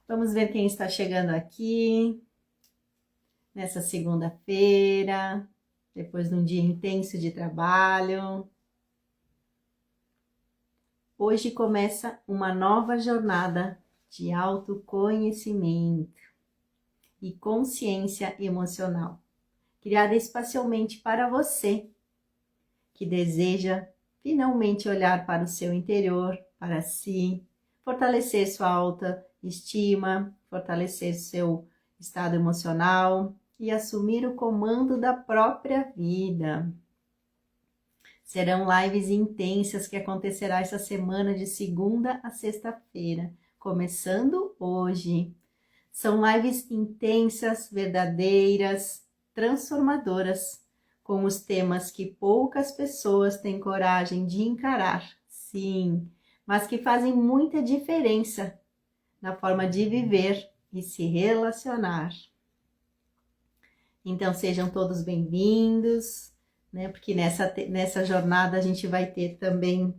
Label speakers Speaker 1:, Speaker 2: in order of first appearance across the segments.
Speaker 1: Vamos ver quem está chegando aqui nessa segunda-feira, depois de um dia intenso de trabalho. Hoje começa uma nova jornada de autoconhecimento e consciência emocional, criada especialmente para você, que deseja finalmente olhar para o seu interior, para si, fortalecer sua autoestima, fortalecer seu estado emocional e assumir o comando da própria vida. Serão lives intensas que acontecerá essa semana de segunda a sexta-feira, começando hoje. São lives intensas, verdadeiras, transformadoras, com os temas que poucas pessoas têm coragem de encarar, sim, mas que fazem muita diferença na forma de viver e se relacionar. Então sejam todos bem-vindos, né? Porque nessa jornada a gente vai ter também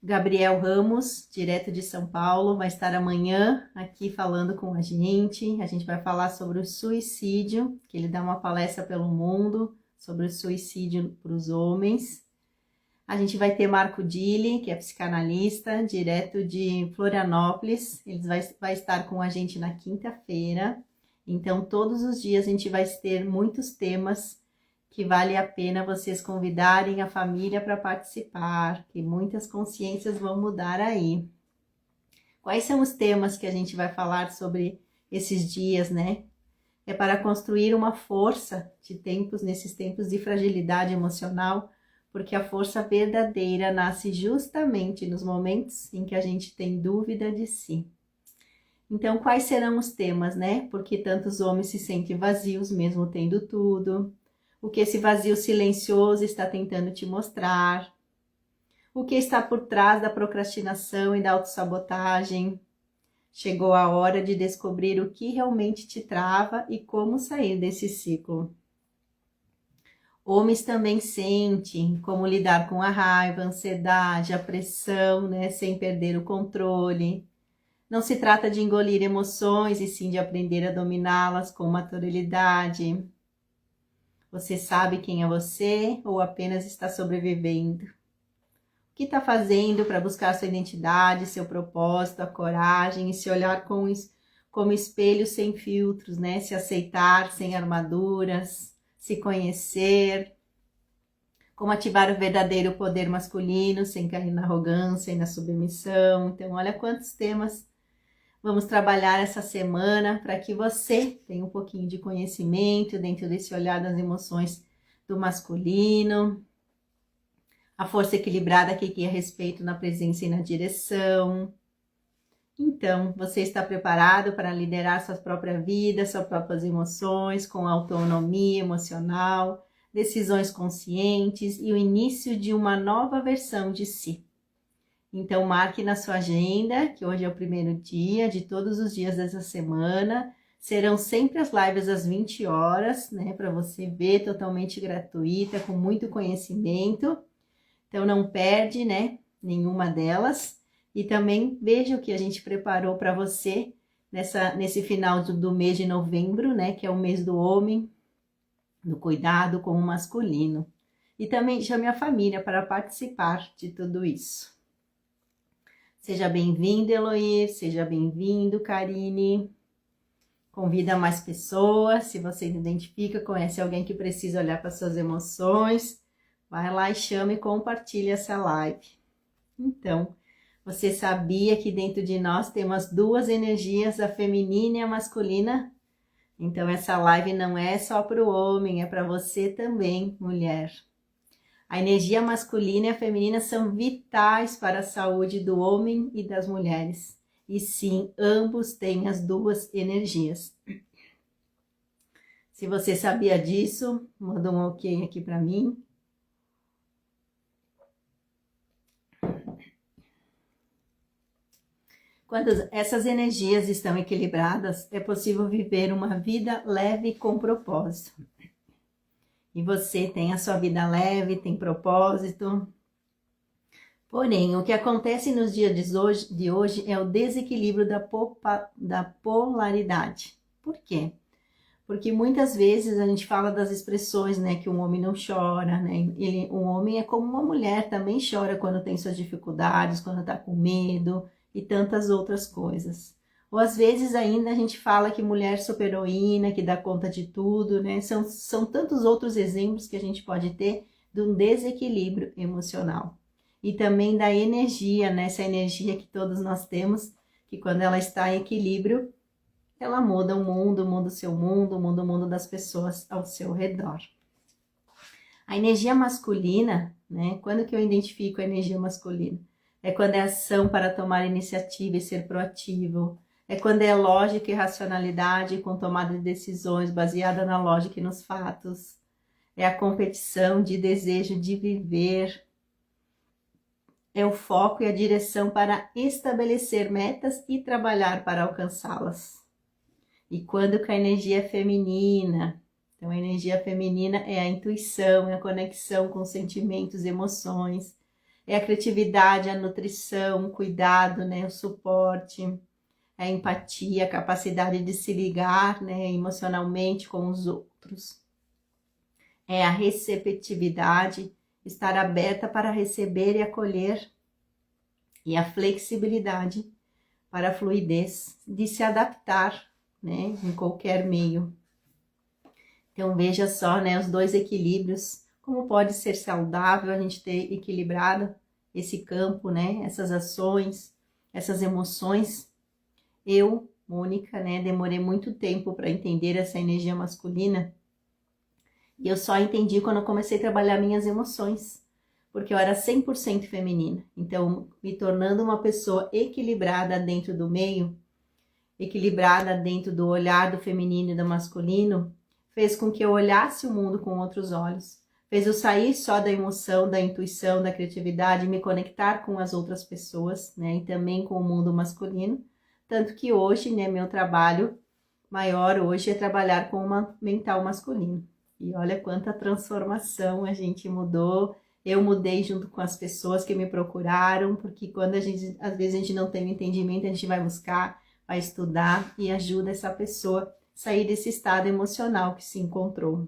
Speaker 1: Gabriel Ramos, direto de São Paulo, vai estar amanhã aqui falando com a gente. A gente vai falar sobre o suicídio, que ele dá uma palestra pelo mundo sobre o suicídio para os homens. A gente vai ter Marco Dili, que é psicanalista, direto de Florianópolis. Ele vai estar com a gente na quinta-feira. Então, todos os dias a gente vai ter muitos temas que vale a pena vocês convidarem a família para participar, que muitas consciências vão mudar aí. Quais são os temas que a gente vai falar sobre esses dias, né? É para construir uma força nesses tempos de fragilidade emocional, porque a força verdadeira nasce justamente nos momentos em que a gente tem dúvida de si. Então, quais serão os temas, né? Porque tantos homens se sentem vazios mesmo tendo tudo. O que esse vazio silencioso está tentando te mostrar, o que está por trás da procrastinação e da autossabotagem. Chegou a hora de descobrir o que realmente te trava e como sair desse ciclo. Homens também sentem como lidar com a raiva, a ansiedade, a pressão, né, sem perder o controle. Não se trata de engolir emoções, e sim de aprender a dominá-las com maturidade. Você sabe quem é você ou apenas está sobrevivendo? O que está fazendo para buscar sua identidade, seu propósito, a coragem e se olhar como espelho sem filtros, né? Se aceitar sem armaduras, se conhecer. Como ativar o verdadeiro poder masculino sem cair na arrogância e na submissão. Então, olha quantos temas vamos trabalhar essa semana para que você tenha um pouquinho de conhecimento dentro desse olhar das emoções do masculino, a força equilibrada que guia respeito na presença e na direção. Então, você está preparado para liderar sua própria vida, suas próprias emoções, com autonomia emocional, decisões conscientes e o início de uma nova versão de si. Então, marque na sua agenda, que hoje é o primeiro dia de todos os dias dessa semana. Serão sempre as lives às 20 horas, né? Para você ver, totalmente gratuita, com muito conhecimento. Então, não perde, né? Nenhuma delas. E também veja o que a gente preparou para você nesse final do mês de novembro, né? Que é o mês do homem, do cuidado com o masculino. E também chame a família para participar de tudo isso. Seja bem-vindo, Eloir, seja bem-vindo, Karine. Convida mais pessoas, se você se identifica, conhece alguém que precisa olhar para suas emoções, vai lá e chama e compartilha essa live. Então, você sabia que dentro de nós temos duas energias, a feminina e a masculina? Então, essa live não é só para o homem, é para você também, mulher. A energia masculina e a feminina são vitais para a saúde do homem e das mulheres. E sim, ambos têm as duas energias. Se você sabia disso, manda um ok aqui para mim. Quando essas energias estão equilibradas, é possível viver uma vida leve com propósito. E você tem a sua vida leve, tem propósito. Porém, o que acontece nos dias de hoje é o desequilíbrio da polaridade. Por quê? Porque muitas vezes a gente fala das expressões, né, que um homem não chora, né? Um homem é como uma mulher, também chora quando tem suas dificuldades, quando tá com medo e tantas outras coisas. Ou às vezes ainda a gente fala que mulher super-heroína, que dá conta de tudo, né? São tantos outros exemplos que a gente pode ter de um desequilíbrio emocional. E também da energia, né? Essa energia que todos nós temos, que quando ela está em equilíbrio, ela muda o mundo, muda o seu mundo, muda o mundo das pessoas ao seu redor. A energia masculina, né? Quando que eu identifico a energia masculina? É quando é ação para tomar iniciativa e ser proativo. É quando é lógica e racionalidade com tomada de decisões baseada na lógica e nos fatos. É a competição de desejo de viver. É o foco e a direção para estabelecer metas e trabalhar para alcançá-las. E quando que a energia é feminina? Então, a energia feminina é a intuição, é a conexão com sentimentos, emoções, é a criatividade, a nutrição, o cuidado, né, o suporte, a empatia, a capacidade de se ligar, né, emocionalmente com os outros. É a receptividade, estar aberta para receber e acolher, e a flexibilidade para a fluidez de se adaptar, né, em qualquer meio. Então veja só, né, os dois equilíbrios, como pode ser saudável a gente ter equilibrado esse campo, né, essas ações, essas emoções. Eu, Mônica, né, demorei muito tempo para entender essa energia masculina, e eu só entendi quando eu comecei a trabalhar minhas emoções, porque eu era 100% feminina. Então, me tornando uma pessoa equilibrada dentro do meio, equilibrada dentro do olhar do feminino e do masculino, fez com que eu olhasse o mundo com outros olhos. Fez eu sair só da emoção, da intuição, da criatividade, me conectar com as outras pessoas, né? E também com o mundo masculino. Tanto que hoje, né, meu trabalho maior hoje é trabalhar com uma mental masculino. E olha quanta transformação a gente mudou. Eu mudei junto com as pessoas que me procuraram, porque quando às vezes a gente não tem um entendimento, a gente vai buscar, vai estudar e ajuda essa pessoa a sair desse estado emocional que se encontrou.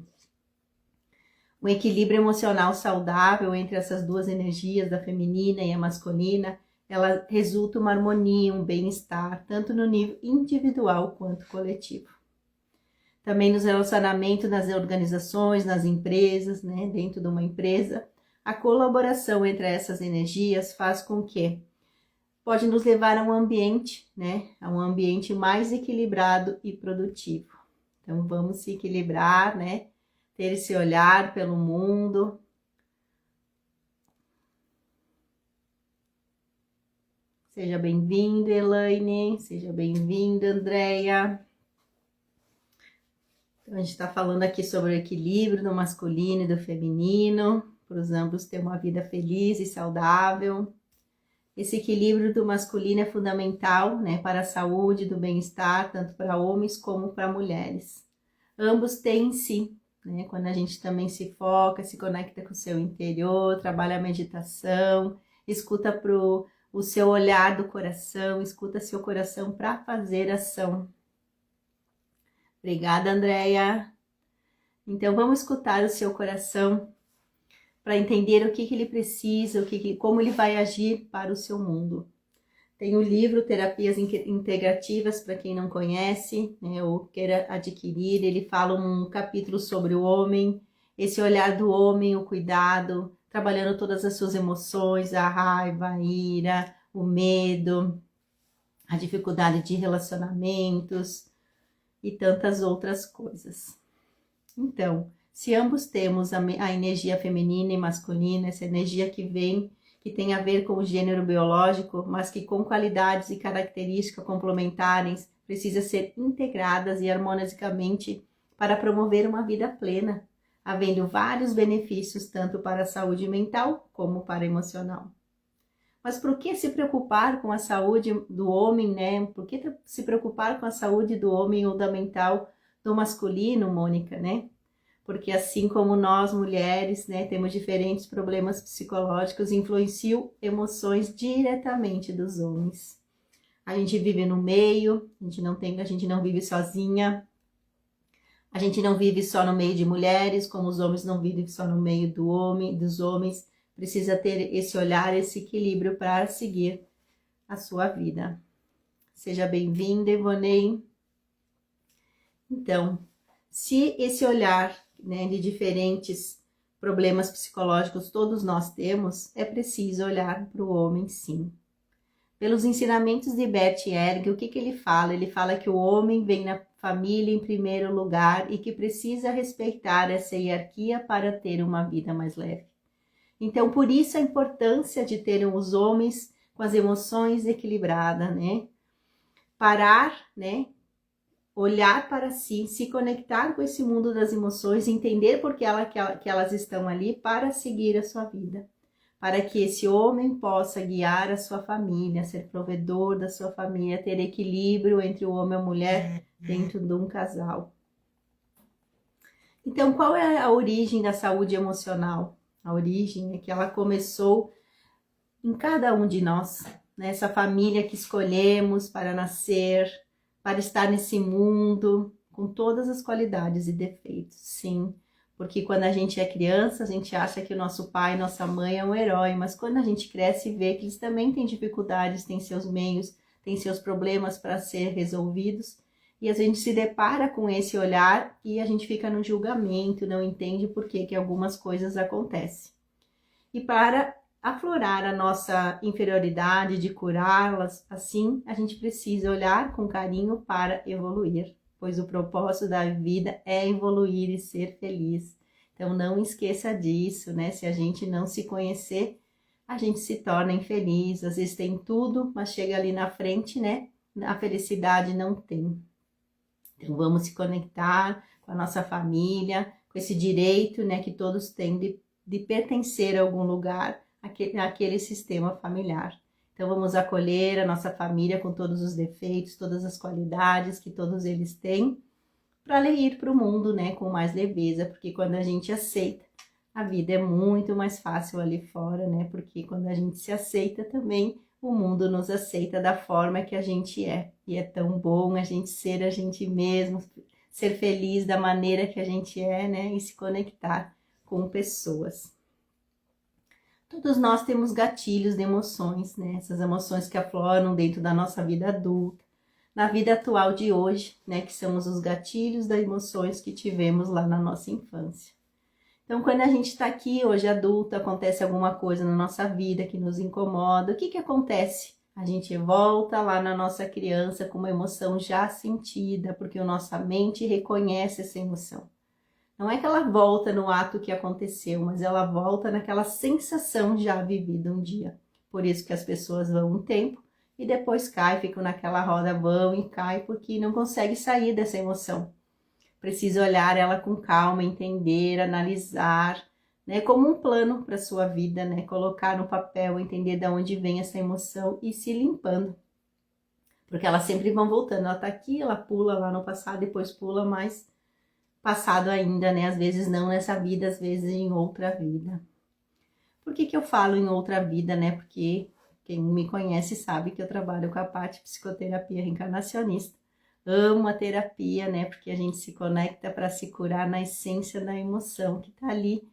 Speaker 1: Um equilíbrio emocional saudável entre essas duas energias, da feminina e a masculina, ela resulta uma harmonia, um bem-estar, tanto no nível individual quanto coletivo. Também nos relacionamentos, nas organizações, nas empresas, né, dentro de uma empresa, a colaboração entre essas energias faz com que pode nos levar a um ambiente, né, a um ambiente mais equilibrado e produtivo. Então vamos se equilibrar, né, ter esse olhar pelo mundo. Seja bem-vinda, Elaine, seja bem-vinda, Andréia. Então, a gente está falando aqui sobre o equilíbrio do masculino e do feminino, para os ambos ter uma vida feliz e saudável. Esse equilíbrio do masculino é fundamental, né, para a saúde, do bem-estar, tanto para homens como para mulheres. Ambos têm em si, né, quando a gente também se foca, se conecta com o seu interior, trabalha a meditação, escuta o seu olhar do coração, escuta seu coração para fazer ação. Obrigada, Andréia. Então, vamos escutar o seu coração para entender o que ele precisa, como ele vai agir para o seu mundo. Tem o livro Terapias Integrativas, para quem não conhece, né, ou queira adquirir. Ele fala um capítulo sobre o homem, esse olhar do homem, o cuidado, trabalhando todas as suas emoções, a raiva, a ira, o medo, a dificuldade de relacionamentos e tantas outras coisas. Então, se ambos temos a energia feminina e masculina, essa energia que tem a ver com o gênero biológico, mas que com qualidades e características complementares precisa ser integradas e harmonicamente para promover uma vida plena, havendo vários benefícios tanto para a saúde mental como para a emocional. Mas por que se preocupar com a saúde do homem, né? Por que se preocupar com a saúde do homem ou da mental do masculino, Mônica, né? porque assim como nós mulheres, né, temos diferentes problemas psicológicos, influenciam emoções diretamente dos homens. A gente vive no meio, a gente não vive sozinha, a gente não vive só no meio de mulheres, como os homens não vivem só no meio dos homens. Precisa ter esse olhar, esse equilíbrio para seguir a sua vida. Seja bem-vinda, Ivonei. Então, se esse olhar, né, de diferentes problemas psicológicos todos nós temos, é preciso olhar para o homem, sim. Pelos ensinamentos de Bert Hellinger, o que ele fala? Ele fala que o homem vem na família em primeiro lugar e que precisa respeitar essa hierarquia para ter uma vida mais leve. Então, por isso a importância de ter os homens com as emoções equilibradas, né? Parar, né? Olhar para si, se conectar com esse mundo das emoções, entender por que elas estão ali para seguir a sua vida. Para que esse homem possa guiar a sua família, ser provedor da sua família, ter equilíbrio entre o homem e a mulher dentro de um casal. Então, qual é a origem da saúde emocional? A origem é que ela começou em cada um de nós, nessa família que escolhemos para nascer, para estar nesse mundo, com todas as qualidades e defeitos, sim. Porque quando a gente é criança, a gente acha que o nosso pai, nossa mãe é um herói, mas quando a gente cresce e vê que eles também têm dificuldades, têm seus meios, têm seus problemas para ser resolvidos, e a gente se depara com esse olhar e a gente fica no julgamento, não entende por que algumas coisas acontecem. E para aflorar a nossa inferioridade, de curá-las, assim, a gente precisa olhar com carinho para evoluir, pois o propósito da vida é evoluir e ser feliz. Então não esqueça disso, né? Se a gente não se conhecer, a gente se torna infeliz. Às vezes tem tudo, mas chega ali na frente, né? A felicidade não tem. Então vamos se conectar com a nossa família, com esse direito, né, que todos têm de pertencer a algum lugar, aquele sistema familiar. Então vamos acolher a nossa família com todos os defeitos, todas as qualidades que todos eles têm, para ir para o mundo, né, com mais leveza, porque quando a gente aceita, a vida é muito mais fácil ali fora, né, porque quando a gente se aceita também, o mundo nos aceita da forma que a gente é. E é tão bom a gente ser a gente mesmo, ser feliz da maneira que a gente é, né, e se conectar com pessoas. Todos nós temos gatilhos de emoções, né? Essas emoções que afloram dentro da nossa vida adulta, na vida atual de hoje, né? Que são os gatilhos das emoções que tivemos lá na nossa infância. Então, quando a gente está aqui hoje adulta, acontece alguma coisa na nossa vida que nos incomoda, o que acontece? A gente volta lá na nossa criança com uma emoção já sentida, porque a nossa mente reconhece essa emoção. Não é que ela volta no ato que aconteceu, mas ela volta naquela sensação já vivida um dia. Por isso que as pessoas vão um tempo e depois caem, ficam naquela roda, vão e caem porque não conseguem sair dessa emoção. Precisa olhar ela com calma, entender, analisar, né, como um plano para a sua vida, né, colocar no papel, entender de onde vem essa emoção e se limpando. Porque elas sempre vão voltando, ela tá aqui, ela pula lá no passado, depois pula mais passado ainda, né? Às vezes não nessa vida, às vezes em outra vida. Por que eu falo em outra vida, né? Porque quem me conhece sabe que eu trabalho com a parte de psicoterapia reencarnacionista. Amo a terapia, né? Porque a gente se conecta para se curar na essência da emoção que tá ali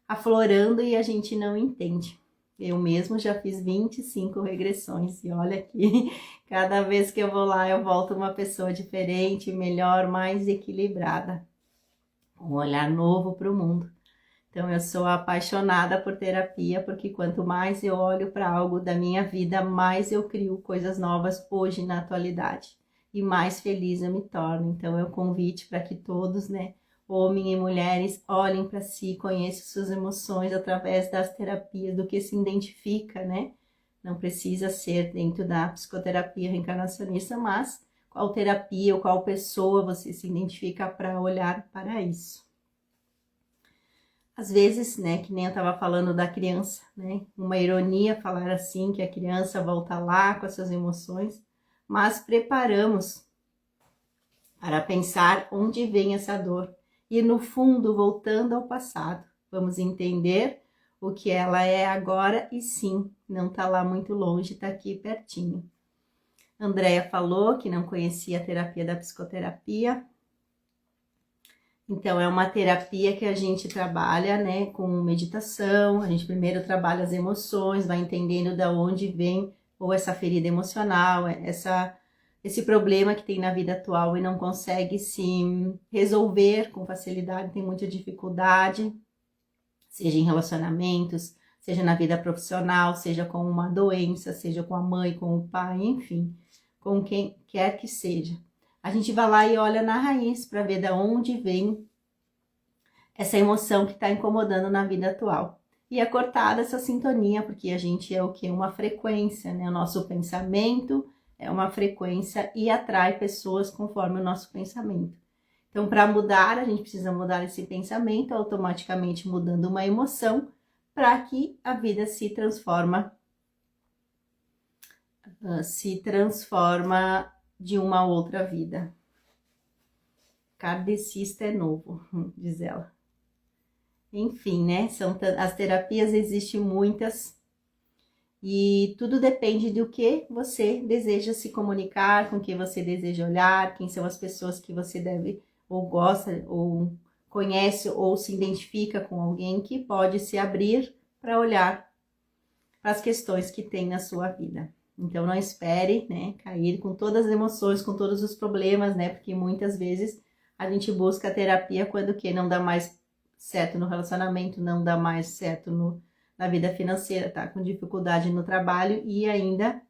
Speaker 1: aflorando e a gente não entende. Eu mesmo já fiz 25 regressões e olha aqui, cada vez que eu vou lá eu volto uma pessoa diferente, melhor, mais equilibrada. Um olhar novo para o mundo. Então eu sou apaixonada por terapia, porque quanto mais eu olho para algo da minha vida, mais eu crio coisas novas hoje na atualidade e mais feliz eu me torno. Então é um convite para que todos, né, homens e mulheres, olhem para si, conheçam suas emoções através das terapias, do que se identifica, né? Não precisa ser dentro da psicoterapia reencarnacionista, mas qual terapia ou qual pessoa você se identifica para olhar para isso. Às vezes, né, que nem eu estava falando da criança, né, uma ironia falar assim, que a criança volta lá com as suas emoções, mas preparamos para pensar onde vem essa dor e no fundo voltando ao passado. Vamos entender o que ela é agora e sim, não tá lá muito longe, tá aqui pertinho. Andréia falou que não conhecia a terapia da psicoterapia. Então, é uma terapia que a gente trabalha, né, com meditação. A gente primeiro trabalha as emoções, vai entendendo da onde vem ou essa ferida emocional, esse problema que tem na vida atual e não consegue se resolver com facilidade, tem muita dificuldade, seja em relacionamentos, seja na vida profissional, seja com uma doença, seja com a mãe, com o pai, enfim, com quem quer que seja. A gente vai lá e olha na raiz para ver de onde vem essa emoção que está incomodando na vida atual. E é cortada essa sintonia, porque a gente é o que? Uma frequência, né? O nosso pensamento é uma frequência e atrai pessoas conforme o nosso pensamento. Então, para mudar, a gente precisa mudar esse pensamento, automaticamente mudando uma emoção, para que a vida se transforma de uma outra vida. Kardecista é novo, diz ela. Enfim, né? As terapias existem muitas e tudo depende do que você deseja se comunicar, com quem você deseja olhar, quem são as pessoas que você deve ou gosta ou conhece ou se identifica com alguém que pode se abrir para olhar para as questões que tem na sua vida. Então não espere, né, cair com todas as emoções, com todos os problemas, né, porque muitas vezes a gente busca a terapia quando que não dá mais certo no relacionamento, não dá mais certo na vida financeira, tá com dificuldade no trabalho e ainda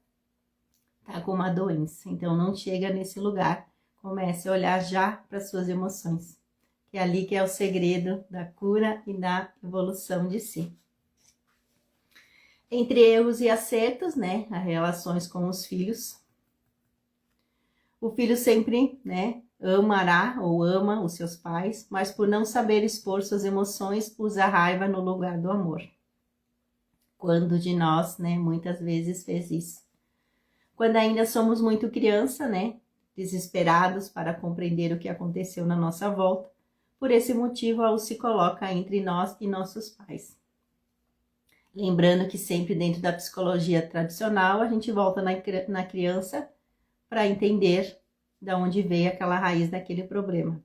Speaker 1: tá com uma doença. Então não chega nesse lugar, comece a olhar já para suas emoções, que é ali que é o segredo da cura e da evolução de si. Entre erros e acertos, né, as relações com os filhos. O filho sempre, né, amará ou ama os seus pais, mas por não saber expor suas emoções, usa a raiva no lugar do amor. Quando de nós, né, muitas vezes fez isso. Quando ainda somos muito criança, né, desesperados para compreender o que aconteceu na nossa volta, por esse motivo, algo se coloca entre nós e nossos pais. Lembrando que sempre dentro da psicologia tradicional, a gente volta na criança para entender de onde veio aquela raiz daquele problema.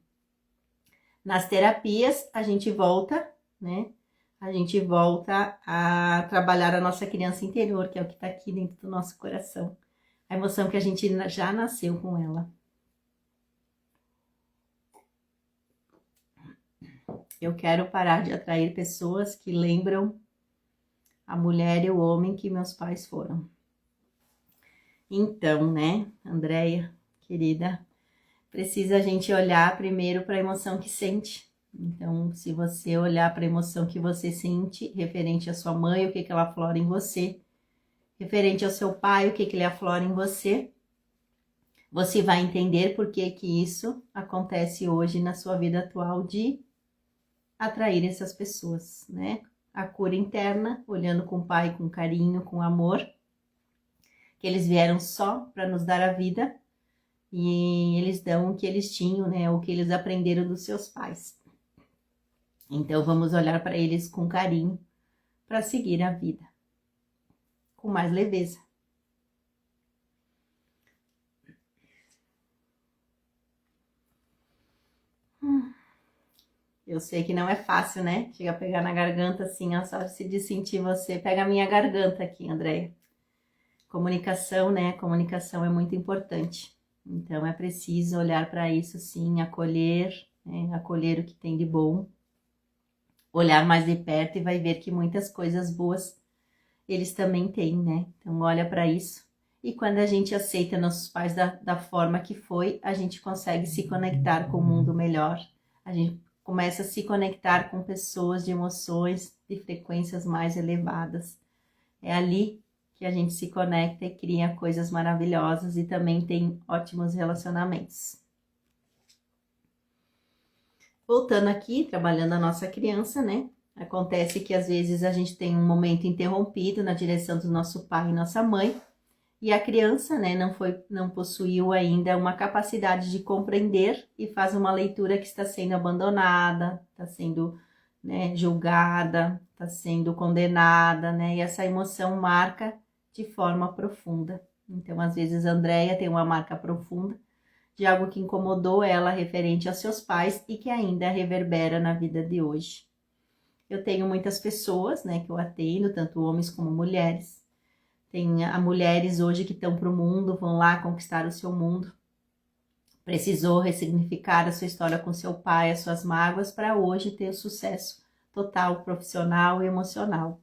Speaker 1: Nas terapias, a gente volta, né? A gente volta a trabalhar a nossa criança interior, que é o que está aqui dentro do nosso coração. A emoção que a gente já nasceu com ela. Eu quero parar de atrair pessoas que lembram a mulher e o homem que meus pais foram. Então, né, Andréia, querida, precisa a gente olhar primeiro para a emoção que sente. Então, se você olhar para a emoção que você sente, referente à sua mãe, o que ela aflora em você, referente ao seu pai, o que ele aflora em você, você vai entender por que isso acontece hoje na sua vida atual de atrair essas pessoas, né? A cura interna, olhando com o pai, com carinho, com amor, que eles vieram só para nos dar a vida e eles dão o que eles tinham, né? O que eles aprenderam dos seus pais. Então vamos olhar para eles com carinho para seguir a vida com mais leveza. Eu sei que não é fácil, né? Chega a pegar na garganta assim, ó, só de sentir você. Pega a minha garganta aqui, Andréia. Comunicação, né? Comunicação é muito importante. Então, é preciso olhar para isso, sim, acolher, né? Acolher o que tem de bom. Olhar mais de perto e vai ver que muitas coisas boas eles também têm, né? Então, olha para isso. E quando a gente aceita nossos pais da forma que foi, a gente consegue se conectar com o mundo melhor. A gente começa a se conectar com pessoas de emoções, de frequências mais elevadas. É ali que a gente se conecta e cria coisas maravilhosas e também tem ótimos relacionamentos. Voltando aqui, trabalhando a nossa criança, né? Acontece que às vezes a gente tem um momento interrompido na direção do nosso pai e nossa mãe, E a criança, né, não possuiu ainda uma capacidade de compreender e faz uma leitura que está sendo abandonada, está sendo, né, julgada, está sendo condenada, né, e essa emoção marca de forma profunda. Então, às vezes, a Andréia tem uma marca profunda de algo que incomodou ela referente aos seus pais e que ainda reverbera na vida de hoje. Eu tenho muitas pessoas, né, que eu atendo, tanto homens como mulheres. Tem mulheres hoje que estão para o mundo, vão lá conquistar o seu mundo. Precisou ressignificar a sua história com seu pai, as suas mágoas, para hoje ter o sucesso total, profissional e emocional.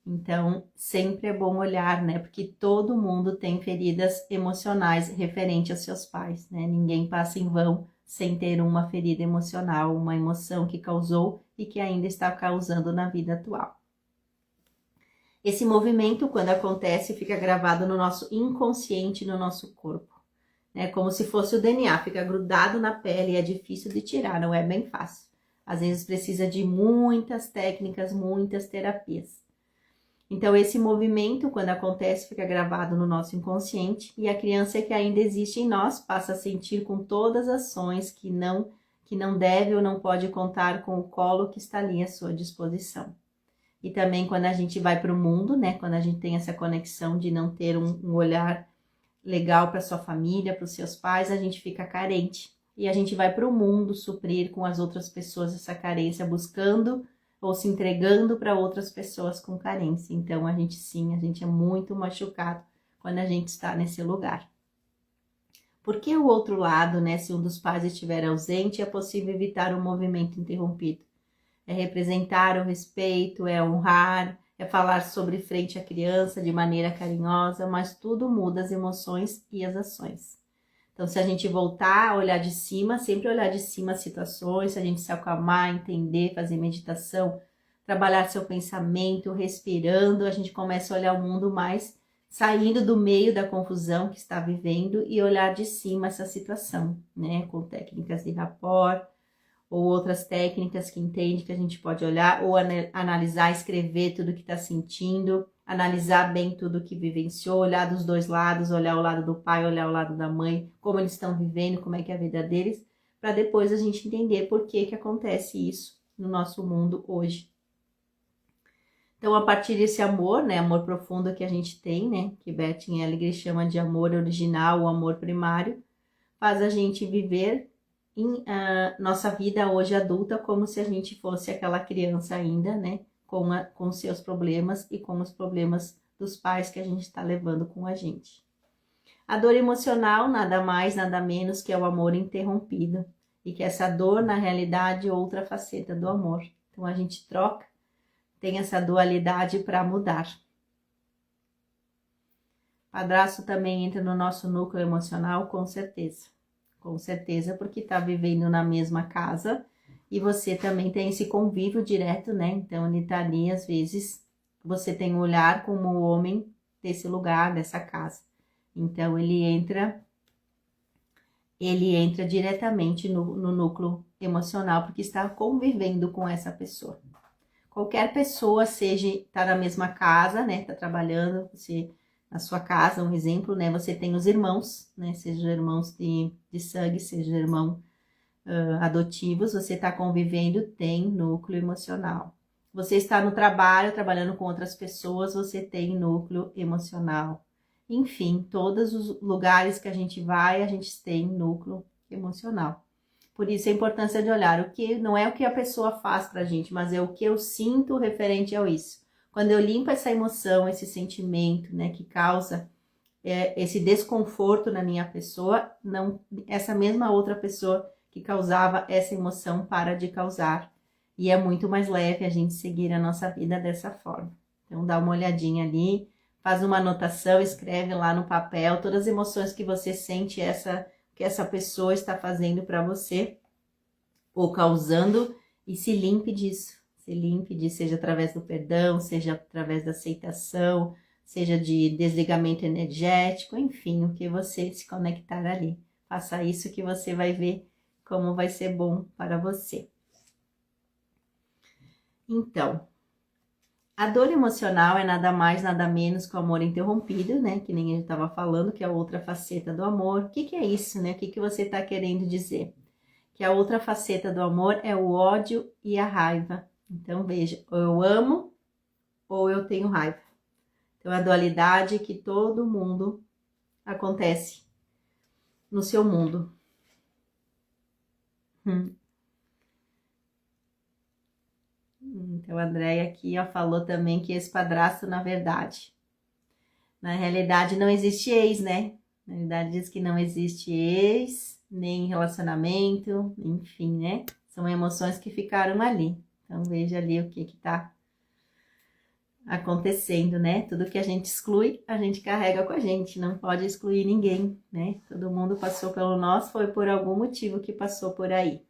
Speaker 1: Então, sempre é bom olhar, né? Porque todo mundo tem feridas emocionais referente aos seus pais, né? Ninguém passa em vão sem ter uma ferida emocional, uma emoção que causou e que ainda está causando na vida atual. Esse movimento, quando acontece, fica gravado no nosso inconsciente, no nosso corpo, né? Como se fosse o DNA, fica grudado na pele e é difícil de tirar, não é bem fácil. Às vezes precisa de muitas técnicas, muitas terapias. Então, esse movimento, quando acontece, fica gravado no nosso inconsciente e a criança que ainda existe em nós passa a sentir com todas as ações que não deve ou não pode contar com o colo que está ali à sua disposição. E também quando a gente vai para o mundo, né? Quando a gente tem essa conexão de não ter um olhar legal para sua família, para os seus pais, a gente fica carente. E a gente vai para o mundo suprir com as outras pessoas essa carência, buscando ou se entregando para outras pessoas com carência. Então, a gente é muito machucado quando a gente está nesse lugar. Porque o outro lado, né? Se um dos pais estiver ausente, é possível evitar um movimento interrompido. É representar o respeito, é honrar, é falar sobre frente à criança de maneira carinhosa, mas tudo muda as emoções e as ações. Então, se a gente voltar a olhar de cima, sempre olhar de cima as situações, se a gente se acalmar, entender, fazer meditação, trabalhar seu pensamento, respirando, a gente começa a olhar o mundo mais saindo do meio da confusão que está vivendo e olhar de cima essa situação, né? Com técnicas de rapport, ou outras técnicas que entende que a gente pode olhar, ou analisar, escrever tudo que está sentindo, analisar bem tudo que vivenciou, olhar dos dois lados, olhar o lado do pai, olhar o lado da mãe, como eles estão vivendo, como é que é a vida deles, para depois a gente entender por que acontece isso no nosso mundo hoje. Então, a partir desse amor, né, amor profundo que a gente tem, né, que Bert Hellinger chama de amor original, o amor primário, faz a gente viver nossa vida hoje adulta como se a gente fosse aquela criança ainda, né? Com seus problemas e com os problemas dos pais que a gente está levando com a gente. A dor emocional nada mais, nada menos que é o amor interrompido. E que essa dor, na realidade, é outra faceta do amor. Então, a gente troca, tem essa dualidade para mudar. Padrasto também entra no nosso núcleo emocional, com certeza. Com certeza, porque está vivendo na mesma casa e você também tem esse convívio direto, né? Então, ele tá ali, às vezes, você tem um olhar como o homem desse lugar, dessa casa. Então, ele entra diretamente no núcleo emocional, porque está convivendo com essa pessoa. Qualquer pessoa, tá na mesma casa, né? Tá trabalhando, você... Na sua casa, um exemplo, né? Você tem os irmãos, né? Sejam irmãos de sangue, sejam irmãos adotivos, você está convivendo, tem núcleo emocional. Você está no trabalho, trabalhando com outras pessoas, você tem núcleo emocional. Enfim, todos os lugares que a gente vai, a gente tem núcleo emocional. Por isso a importância de olhar o que não é o que a pessoa faz pra gente, mas é o que eu sinto referente a isso. Quando eu limpo essa emoção, esse sentimento, né, que causa esse desconforto na minha pessoa, não, essa mesma outra pessoa que causava essa emoção para de causar. E é muito mais leve a gente seguir a nossa vida dessa forma. Então, dá uma olhadinha ali, faz uma anotação, escreve lá no papel todas as emoções que você sente, que essa pessoa está fazendo para você, ou causando, e se limpe disso. Se limpe disso, seja através do perdão, seja através da aceitação, seja de desligamento energético, enfim, o que você se conectar ali. Faça isso que você vai ver como vai ser bom para você. Então, A dor emocional é nada mais, nada menos que o amor interrompido, né? Que nem eu estava falando, que é a outra faceta do amor. O que que é isso, né? O que que você está querendo dizer? Que a outra faceta do amor é o ódio e a raiva. Então, veja, ou eu amo ou eu tenho raiva. Então, a dualidade que todo mundo acontece no seu mundo. Então, a Andréia aqui ó, falou também que esse padrasto, na verdade, na realidade não existe ex, né? Na realidade diz que não existe ex, nem relacionamento, enfim, né? São emoções que ficaram ali. Então, veja ali o que tá acontecendo, né? Tudo que a gente exclui, a gente carrega com a gente, não pode excluir ninguém, né? Todo mundo passou pelo nós, foi por algum motivo que passou por aí.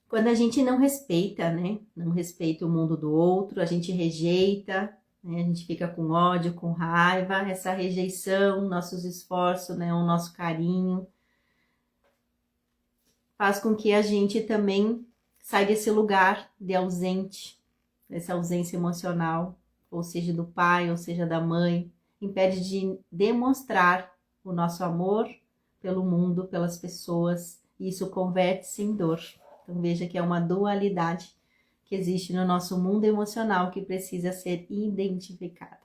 Speaker 1: Quando a gente não respeita, né? Não respeita o mundo do outro, a gente rejeita, né? A gente fica com ódio, com raiva, essa rejeição, nossos esforços, né? O nosso carinho, faz com que a gente também saia desse lugar de ausente, dessa ausência emocional, ou seja, do pai, ou seja, da mãe, impede de demonstrar o nosso amor pelo mundo, pelas pessoas, e isso converte-se em dor. Então veja que é uma dualidade que existe no nosso mundo emocional que precisa ser identificada.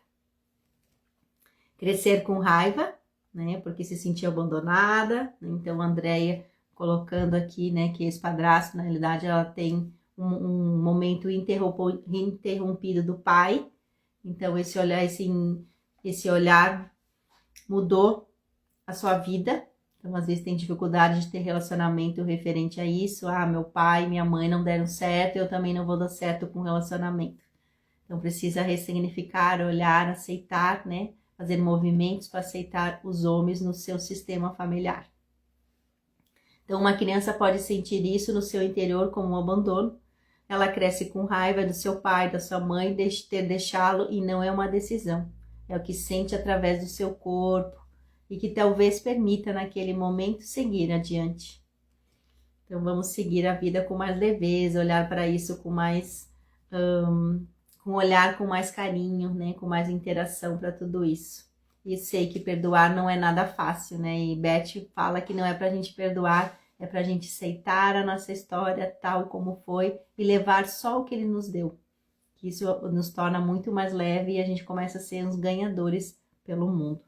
Speaker 1: Crescer com raiva, né, porque se sentiu abandonada, então a Andréia colocando aqui, né, que esse padrasto, na realidade, ela tem um momento interrompido do pai, então esse olhar mudou a sua vida. Então, às vezes tem dificuldade de ter relacionamento referente a isso. Ah, meu pai e minha mãe não deram certo, eu também não vou dar certo com relacionamento. Então, precisa ressignificar, olhar, aceitar, né? Fazer movimentos para aceitar os homens no seu sistema familiar. Então, uma criança pode sentir isso no seu interior como um abandono. Ela cresce com raiva do seu pai, da sua mãe, de ter deixá-lo e não é uma decisão. É o que sente através do seu corpo, e que talvez permita naquele momento seguir adiante. Então vamos seguir a vida com mais leveza, olhar para isso com mais, com olhar com mais carinho, né? Com mais interação para tudo isso. E sei que perdoar não é nada fácil, né? E Beth fala que não é para a gente perdoar, é para a gente aceitar a nossa história tal como foi e levar só o que ele nos deu. Que isso nos torna muito mais leve e a gente começa a ser uns ganhadores pelo mundo.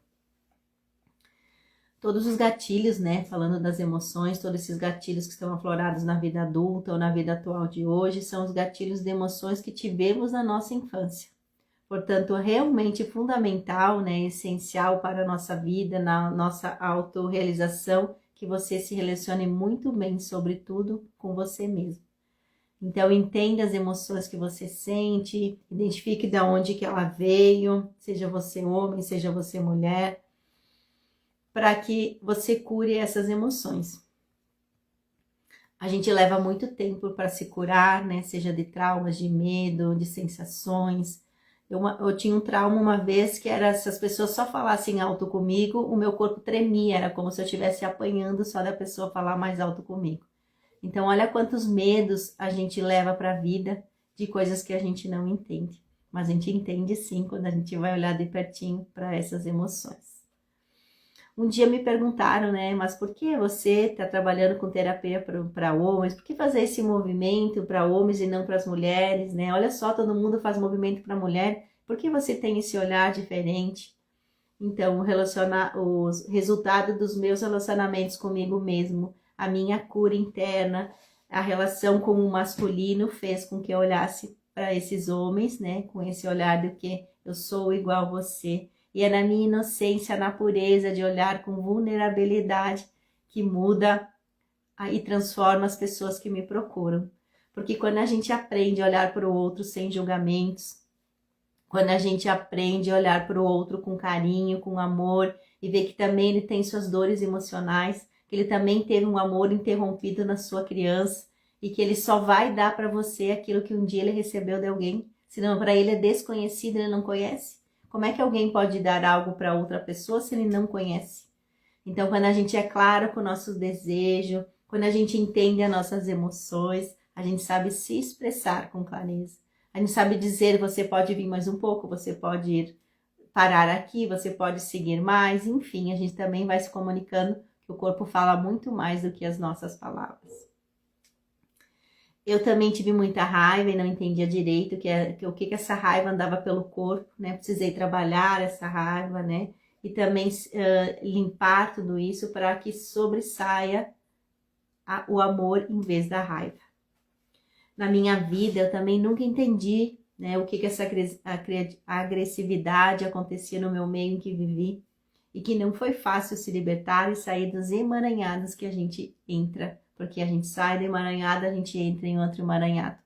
Speaker 1: Todos os gatilhos, né, falando das emoções, todos esses gatilhos que estão aflorados na vida adulta ou na vida atual de hoje, são os gatilhos de emoções que tivemos na nossa infância. Portanto, realmente fundamental, né, essencial para a nossa vida, na nossa autorrealização, que você se relacione muito bem, sobretudo, com você mesmo. Então, entenda as emoções que você sente, identifique de onde que ela veio, seja você homem, seja você mulher, para que você cure essas emoções. A gente leva muito tempo para se curar, né? Seja de traumas, de medo, de sensações. Eu tinha um trauma uma vez que era, se as pessoas só falassem alto comigo, o meu corpo tremia, era como se eu estivesse apanhando só da pessoa falar mais alto comigo. Então, olha quantos medos a gente leva para a vida de coisas que a gente não entende. Mas a gente entende sim quando a gente vai olhar de pertinho para essas emoções. Um dia me perguntaram, né, mas por que você está trabalhando com terapia para homens? Por que fazer esse movimento para homens e não para as mulheres, né? Olha só, todo mundo faz movimento para mulher, por que você tem esse olhar diferente? Então, os resultados dos meus relacionamentos comigo mesmo, a minha cura interna, a relação com o masculino fez com que eu olhasse para esses homens, né, com esse olhar do que eu sou igual a você. E é na minha inocência, na pureza de olhar com vulnerabilidade que muda e transforma as pessoas que me procuram. Porque quando a gente aprende a olhar para o outro sem julgamentos, quando a gente aprende a olhar para o outro com carinho, com amor, e ver que também ele tem suas dores emocionais, que ele também teve um amor interrompido na sua criança, e que ele só vai dar para você aquilo que um dia ele recebeu de alguém, senão para ele é desconhecido, ele não conhece. Como é que alguém pode dar algo para outra pessoa se ele não conhece? Então, quando a gente é claro com nossos desejos, quando a gente entende as nossas emoções, A gente sabe se expressar com clareza. A gente sabe dizer, você pode vir mais um pouco, você pode ir parar aqui, você pode seguir mais, enfim, a gente também vai se comunicando, que o corpo fala muito mais do que as nossas palavras. Eu também tive muita raiva e não entendia direito o que essa raiva andava pelo corpo, né? Precisei trabalhar essa raiva, né? E também limpar tudo isso para que sobressaia o amor em vez da raiva. Na minha vida, eu também nunca entendi, né, o que essa agressividade acontecia no meu meio em que vivi e que não foi fácil se libertar e sair dos emaranhados que a gente entra, porque a gente sai do emaranhado, a gente entra em outro emaranhado.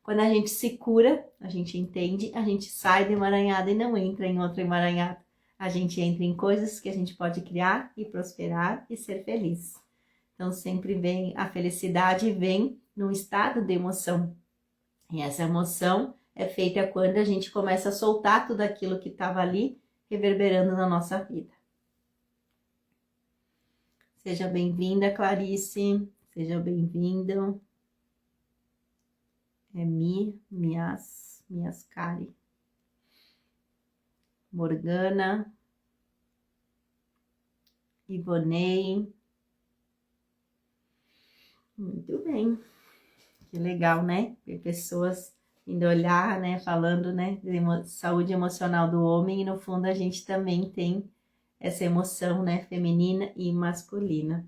Speaker 1: Quando a gente se cura, a gente entende, a gente sai do emaranhado e não entra em outro emaranhado. A gente entra em coisas que a gente pode criar e prosperar e ser feliz. Então sempre vem a felicidade, vem num estado de emoção. E essa emoção é feita quando a gente começa a soltar tudo aquilo que estava ali, reverberando na nossa vida. Seja bem-vinda, Clarice. Seja bem-vindo. É Mias Cari. Morgana. Ivonei. Muito bem. Que legal, né? Ver pessoas indo olhar, né? Falando, né? De saúde emocional do homem. E no fundo a gente também tem essa emoção, né? Feminina e masculina.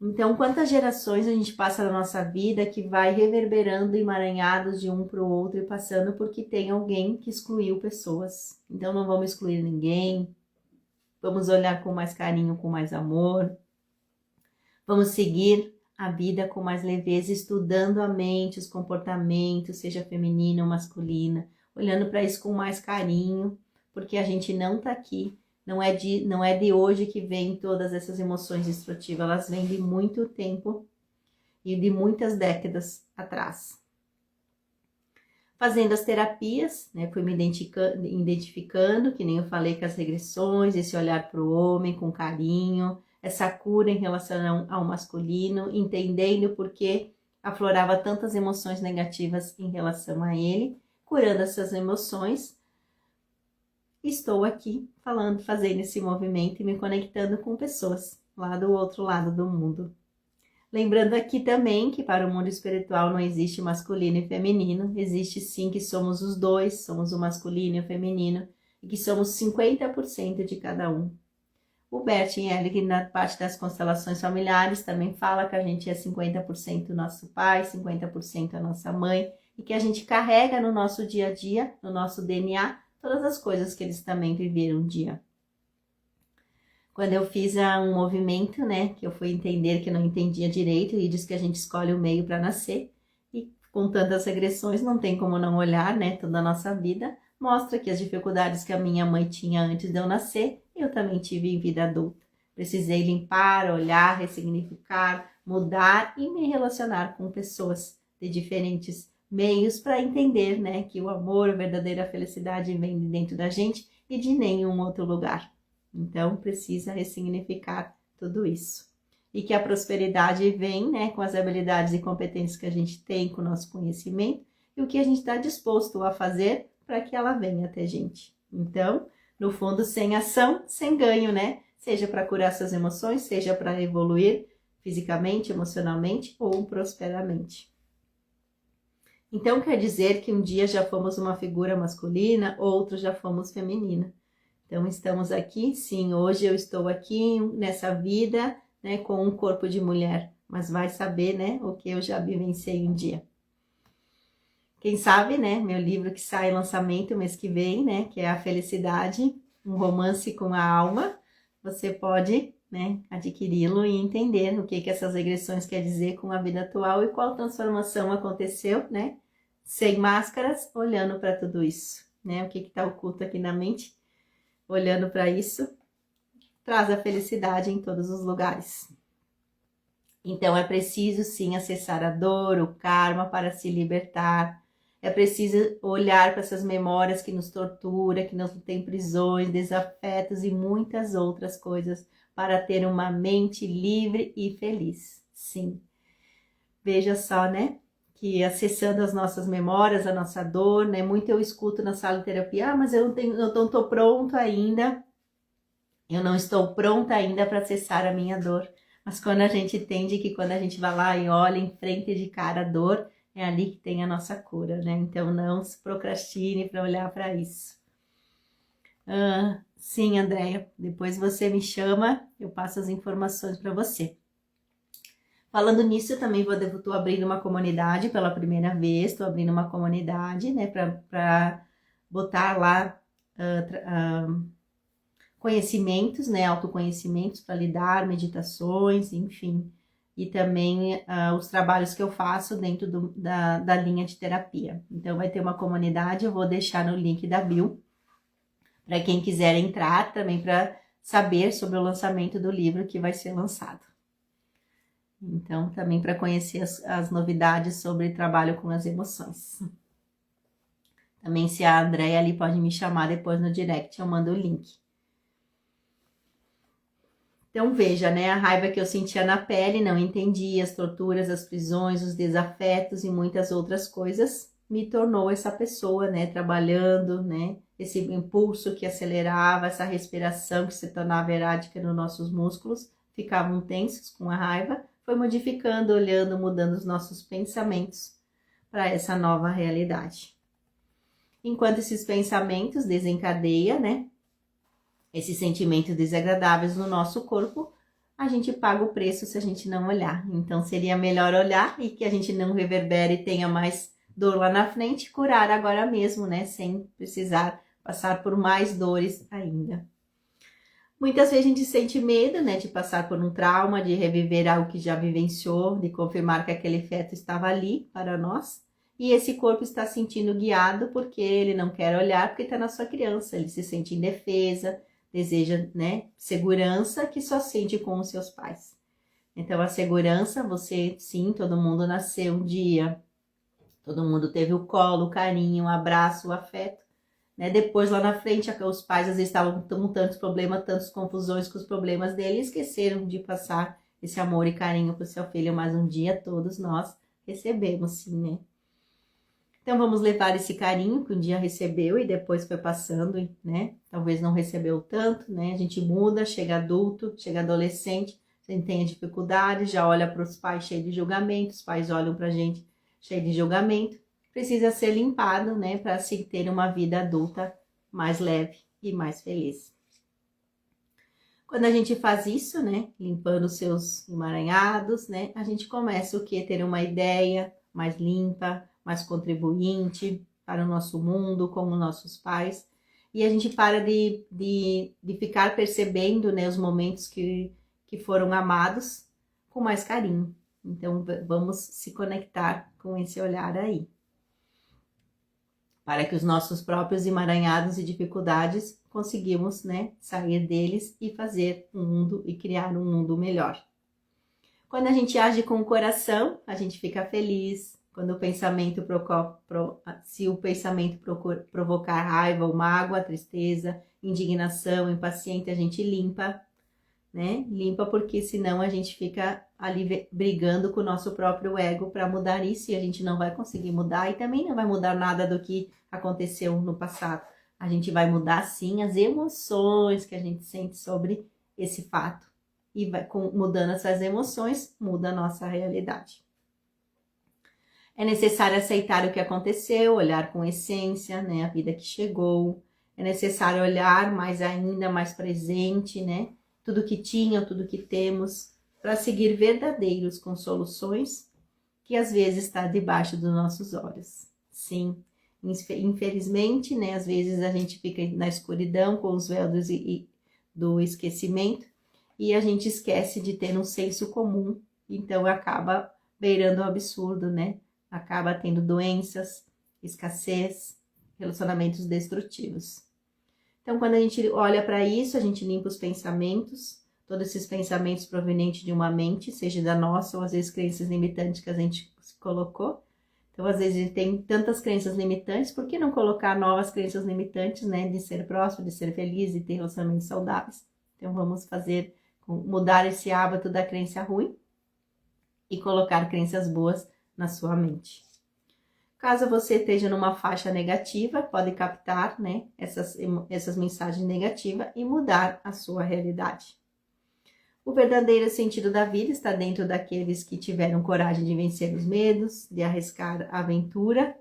Speaker 1: Então, quantas gerações a gente passa na nossa vida que vai reverberando emaranhados de um para o outro e passando porque tem alguém que excluiu pessoas. Então, não vamos excluir ninguém. Vamos olhar com mais carinho, com mais amor. Vamos seguir a vida com mais leveza, estudando a mente, os comportamentos, seja feminina ou masculina, olhando para isso com mais carinho, porque a gente não está aqui, não é de hoje que vem todas essas emoções destrutivas, elas vêm de muito tempo e de muitas décadas atrás. Fazendo as terapias, né, fui me identificando, que nem eu falei, com as regressões, esse olhar para o homem com carinho, essa cura em relação ao masculino, entendendo por que aflorava tantas emoções negativas em relação a ele, curando essas emoções. Estou aqui falando, fazendo esse movimento e me conectando com pessoas lá do outro lado do mundo. Lembrando aqui também que para o mundo espiritual não existe masculino e feminino, existe sim que somos os dois, somos o masculino e o feminino, e que somos 50% de cada um. O Bert Helling, na parte das constelações familiares, também fala que a gente é 50% nosso pai, 50% a nossa mãe, e que a gente carrega no nosso dia a dia, no nosso DNA, todas as coisas que eles também viveram um dia. Quando eu fiz um movimento, né, que eu fui entender que eu não entendia direito, e diz que a gente escolhe o meio para nascer, e com tantas regressões não tem como não olhar, né, toda a nossa vida, mostra que as dificuldades que a minha mãe tinha antes de eu nascer, eu também tive em vida adulta. Precisei limpar, olhar, ressignificar, mudar e me relacionar com pessoas de diferentes meios para entender, né, que o amor, a verdadeira felicidade vem de dentro da gente e de nenhum outro lugar. Então, precisa ressignificar tudo isso. E que a prosperidade vem, né, com as habilidades e competências que a gente tem, com o nosso conhecimento, e o que a gente está disposto a fazer para que ela venha até a gente. Então, no fundo, sem ação, sem ganho, né? Seja para curar suas emoções, seja para evoluir fisicamente, emocionalmente ou prosperamente. Então, quer dizer que um dia já fomos uma figura masculina, outro já fomos feminina. Então, estamos aqui, sim, hoje eu estou aqui nessa vida, né, com um corpo de mulher, mas vai saber, né, o que eu já vivenciei um dia. Quem sabe, né, meu livro que sai em lançamento mês que vem, né, que é A Felicidade, um romance com a alma, você pode, né, adquiri-lo e entender o que essas regressões quer dizer com a vida atual e qual transformação aconteceu, né, sem máscaras, olhando para tudo isso, né, o que está oculto aqui na mente. Olhando para isso, traz a felicidade em todos os lugares. Então, é preciso sim acessar a dor, o karma para se libertar. É preciso olhar para essas memórias que nos torturam, que nos tem prisões, desafetos e muitas outras coisas para ter uma mente livre e feliz. Sim. Veja só, né? Que acessando as nossas memórias, a nossa dor, né? Muito eu escuto na sala de terapia, mas eu não tô pronto ainda, eu não estou pronta ainda para acessar a minha dor. Mas quando a gente entende que quando a gente vai lá e olha em frente de cara a dor, é ali que tem a nossa cura, né? Então não se procrastine para olhar para isso. Sim, Andréia, depois você me chama, eu passo as informações para você. Falando nisso, eu também estou abrindo uma comunidade pela primeira vez, estou abrindo uma comunidade, né, para botar lá conhecimentos, né, autoconhecimentos para lidar, meditações, enfim, e também os trabalhos que eu faço dentro da linha de terapia. Então, vai ter uma comunidade, eu vou deixar no link da bio, para quem quiser entrar, também para saber sobre o lançamento do livro que vai ser lançado. Então, também para conhecer as novidades sobre trabalho com as emoções. Também, se a Andréia ali pode me chamar depois no direct, eu mando o link. Então, veja, né, a raiva que eu sentia na pele, não entendia, as torturas, as prisões, os desafetos e muitas outras coisas, me tornou essa pessoa, né, trabalhando, né, esse impulso que acelerava, essa respiração que se tornava erádica nos nossos músculos, ficavam tensos com a raiva, foi modificando, olhando, mudando os nossos pensamentos para essa nova realidade. Enquanto esses pensamentos desencadeia, né, esses sentimentos desagradáveis no nosso corpo, a gente paga o preço se a gente não olhar. Então, seria melhor olhar e que a gente não reverbere e tenha mais dor lá na frente, curar agora mesmo, né, sem precisar passar por mais dores ainda. Muitas vezes a gente sente medo, né, de passar por um trauma, de reviver algo que já vivenciou, de confirmar que aquele feto estava ali para nós. E esse corpo está sentindo guiado porque ele não quer olhar, porque está na sua criança. Ele se sente indefesa, deseja, né, segurança que só sente com os seus pais. Então, a segurança, você, sim, todo mundo nasceu um dia. Todo mundo teve o colo, o carinho, o abraço, o afeto. Né? Depois, lá na frente, os pais às vezes estavam com tantos problemas, tantas confusões com os problemas dele, e esqueceram de passar esse amor e carinho para o seu filho, mas um dia todos nós recebemos, sim, né? Então, vamos levar esse carinho que um dia recebeu e depois foi passando, né? Talvez não recebeu tanto, né? A gente muda, chega adulto, chega adolescente, a gente tem dificuldades, já olha para os pais cheio de julgamento, os pais olham para a gente cheio de julgamento. Precisa ser limpado, né, para se ter uma vida adulta mais leve e mais feliz. Quando a gente faz isso, né, limpando os seus emaranhados, né, a gente começa o que? Ter uma ideia mais limpa, mais contribuinte para o nosso mundo, como nossos pais. E a gente para de ficar percebendo, né, os momentos que foram amados com mais carinho. Então, vamos se conectar com esse olhar aí, para que os nossos próprios emaranhados e dificuldades conseguimos, né, sair deles e fazer um mundo e criar um mundo melhor. Quando a gente age com o coração, a gente fica feliz. Quando o pensamento se o pensamento provocar raiva ou mágoa, tristeza, indignação, impaciente, a gente limpa, né? Limpa porque senão a gente fica ali brigando com o nosso próprio ego para mudar isso e a gente não vai conseguir mudar e também não vai mudar nada do que aconteceu no passado. A gente vai mudar sim as emoções que a gente sente sobre esse fato e mudando essas emoções, muda a nossa realidade. É necessário aceitar o que aconteceu, olhar com essência, né, a vida que chegou. É necessário olhar mais ainda, mais presente, né, tudo que tinha, tudo que temos, para seguir verdadeiros com soluções que às vezes está debaixo dos nossos olhos. Sim, infelizmente, né, às vezes a gente fica na escuridão com os véus do esquecimento e a gente esquece de ter um senso comum, então acaba beirando o absurdo, né? Acaba tendo doenças, escassez, relacionamentos destrutivos. Então, quando a gente olha para isso, a gente limpa os pensamentos, todos esses pensamentos provenientes de uma mente, seja da nossa ou às vezes crenças limitantes que a gente colocou. Então, às vezes tem tantas crenças limitantes, por que não colocar novas crenças limitantes, né? De ser próximo, de ser feliz, de ter relacionamentos saudáveis. Então, vamos mudar esse hábito da crença ruim. e colocar crenças boas na sua mente. Caso você esteja numa faixa negativa, pode captar, né, essas mensagens negativas e mudar a sua realidade. O verdadeiro sentido da vida está dentro daqueles que tiveram coragem de vencer os medos, de arriscar a aventura,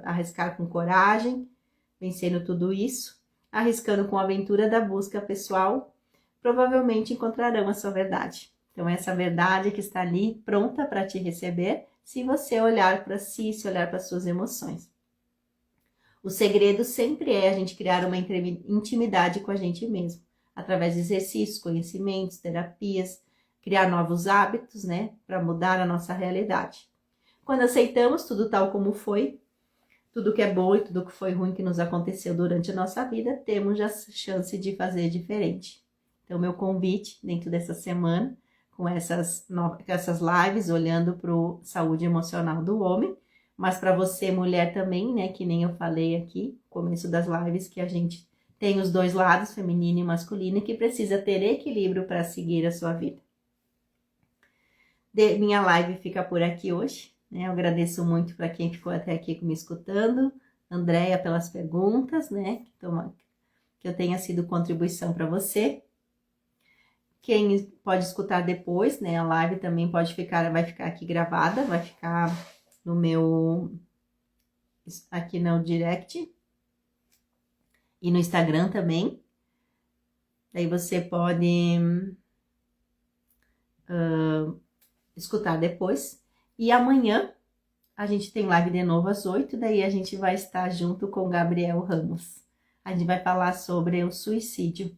Speaker 1: arriscar com coragem, vencendo tudo isso, arriscando com a aventura da busca pessoal, provavelmente encontrarão a sua verdade. Então, essa verdade que está ali pronta para te receber, se você olhar para si, se olhar para suas emoções. O segredo sempre é a gente criar uma intimidade com a gente mesmo, através de exercícios, conhecimentos, terapias, criar novos hábitos, né, para mudar a nossa realidade. Quando aceitamos tudo tal como foi, tudo que é bom e tudo que foi ruim que nos aconteceu durante a nossa vida, temos a chance de fazer diferente. Então, meu convite dentro dessa semana, com essas lives, olhando para a saúde emocional do homem, mas para você, mulher, também, né, que nem eu falei aqui, no começo das lives, que a gente tem os dois lados, feminino e masculino, e que precisa ter equilíbrio para seguir a sua vida. Minha live fica por aqui hoje, né? Eu agradeço muito para quem ficou até aqui me escutando, Andréia pelas perguntas, né? Que eu tenha sido contribuição para você. Quem pode escutar depois, né? A live também vai ficar aqui gravada, vai ficar no meu, aqui no direct e no Instagram também. Daí você pode escutar depois. E amanhã a gente tem live de novo às 8, daí a gente vai estar junto com o Gabriel Ramos. A gente vai falar sobre o suicídio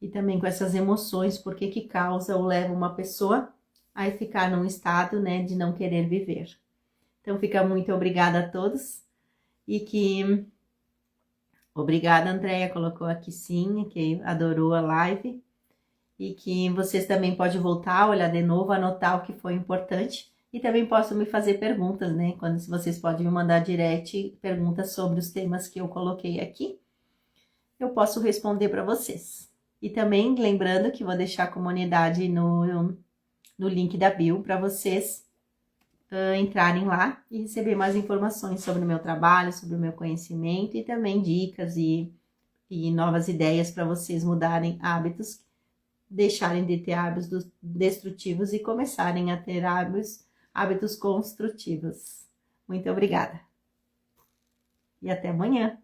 Speaker 1: e também com essas emoções, por que causa ou leva uma pessoa a ficar num estado, né, de não querer viver. Então, fica muito obrigada a todos e que... Obrigada, Andréia, colocou aqui sim, que adorou a live. E que vocês também podem voltar, olhar de novo, anotar o que foi importante. E também possam me fazer perguntas, né? Quando vocês podem me mandar direct perguntas sobre os temas que eu coloquei aqui. Eu posso responder para vocês. E também lembrando que vou deixar a comunidade no link da bio para vocês entrarem lá e receber mais informações sobre o meu trabalho, sobre o meu conhecimento e também dicas e novas ideias para vocês mudarem hábitos, deixarem de ter hábitos destrutivos e começarem a ter hábitos construtivos. Muito obrigada. E até amanhã.